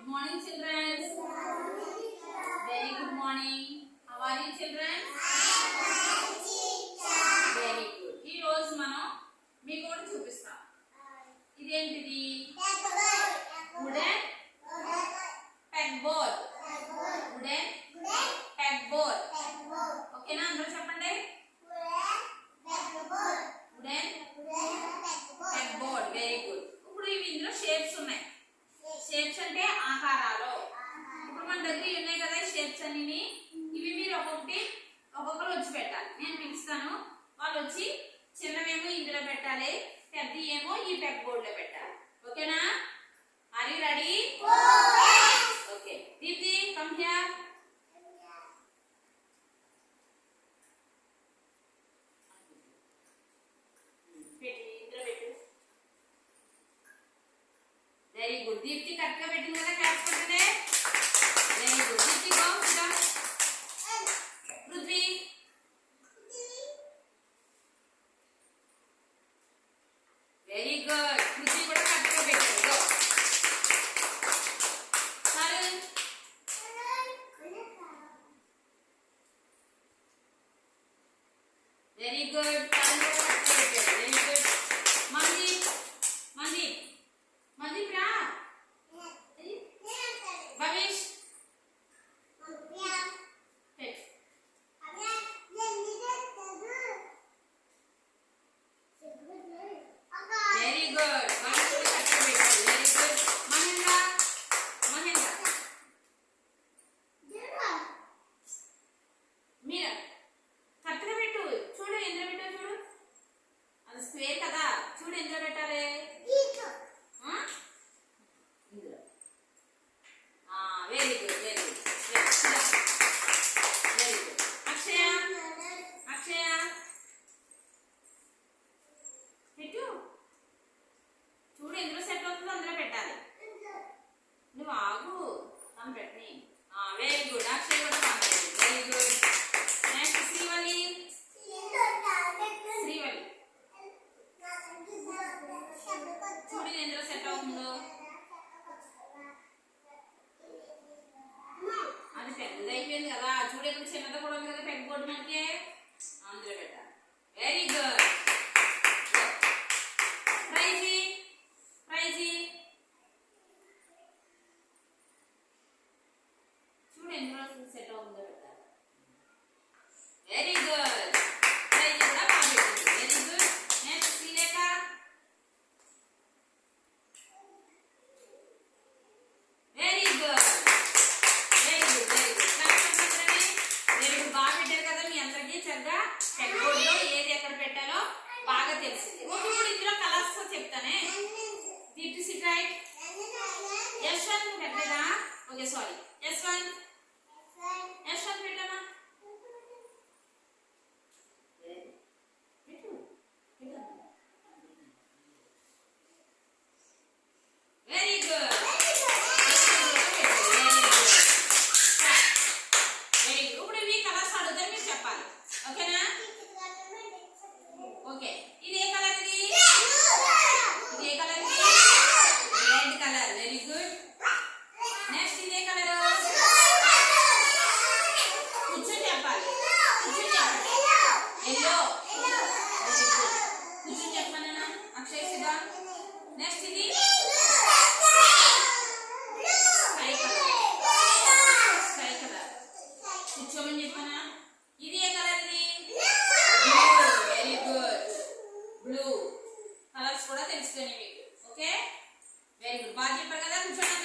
Good morning, children. Very good morning. How are you, children? Very good. ఈ రోజు మనం మీకు ఒకటి చూపిస్తాం. ఇదేంటిది? Wooden pegboard. Wooden pegboard. ఓకేనా? అందరూ చెప్పండి. Wooden pegboard. Very good. ఇప్పుడు ఇవి ఇందులో షేప్స్ ఉన్నాయి. షేప్స్ అంటే ఆకారాలు. ఇప్పుడు మన దగ్గర ఉన్నాయి కదా షేప్స్ అన్ని. ఇవి మీరు ఒక్కొక్కరు వచ్చి పెట్టాలి. నేను పిలుస్తాను, వాళ్ళు వచ్చి చిన్నవేమో ఇందులో పెట్టాలి, పెద్ద ఏమో ఈ పెగ్ బోర్డ్ లో పెట్టాలి. ఓకేనా? Are you ready? Okay. Deepthi, come here. Very good. Deepthi correct గా పెట్టింది కదా, క్లాస్ కొట్టండి. Very good. Deepthi go sit. Prithvi. Very good. Prithvi కూడా కరెక్ట్ గా పెట్టారు. Go. Harun. Very good. Harun కూడా కరెక్ట్ గా పెట్టారు. Very good. Mandeep. Mandeep రా. Babish. Very good. Babish కూడా కరెక్ట్ గా పెట్టారు. Very good. Mahendra. మీరా కరెక్ట్ గా పెట్టు. చూడు ఎందులో పెట్టావు చూడు. అది స్క్వేర్ కదా, చూడు ఎందులో పెట్టాలి. Very good, very good. Very good. Akshaya. పెట్టు. చూడు ఎందులో సెట్ అవుతుందో అందులో పెట్టాలి. నువ్వు ఆగు, తను పెట్టని. Very good. అక్షయ్ కూడా పంపించండి. Very good. నెక్స్ట్ శ్రీవల్లి. చూడు ఎందులో సెట్ అవుతుందో. అది పెద్దది అయిపోయింది కదా, చూడు ఇక్కడ చిన్నది కూడా ఉంది కదా పెగ్ బోర్డు మనకి, అందులో పెట్టాలి. Very good. ప్రైజీ చూడు ఎందులో సెట్ అవుతుందో పెట్టాలి. Very good. ప్రైజీ కూడా బాగా పెట్టింది. Very good. Next Srilekha. Very good. బాగా పెట్టారు కదా, మీ అందరికీ చక్కగా పెగ్ బోర్డ్ లో ఏది ఎక్కడ పెట్టాలో బాగా తెలిసింది. ఇప్పుడు ఇందులో కలర్స్ చెప్తానే. Deepti SIT right. యశ్వంత్ పెట్టలేదా? Okay sorry. యశ్వంత్ పెట్టామా? Very good. ఇప్పుడు ఇవి కలర్స్ అడుగుతారు, మీరు చెప్పాలి. ఓకేనా? ఓకే. ఇది ఏ కలర్? ఇది ఏ colour? Red colour. Very good. Next ఇది ఏ కలర్? కూర్చొని చెప్పాలి. ఎల్లో. Very good. కూర్చొని చెప్పాను అక్షయ్ సిద్ధా. నెక్స్ట్ ఇది స్కై కలర్. కూర్చోమని చెప్పానా? ఇది ఏ కలర్? ఇది blue. Very good. Blue. Colours కూడా తెలుసుకొని మీకు. ఓకే. Very good. బాగా చెప్పారు కదా. కూర్చోండి.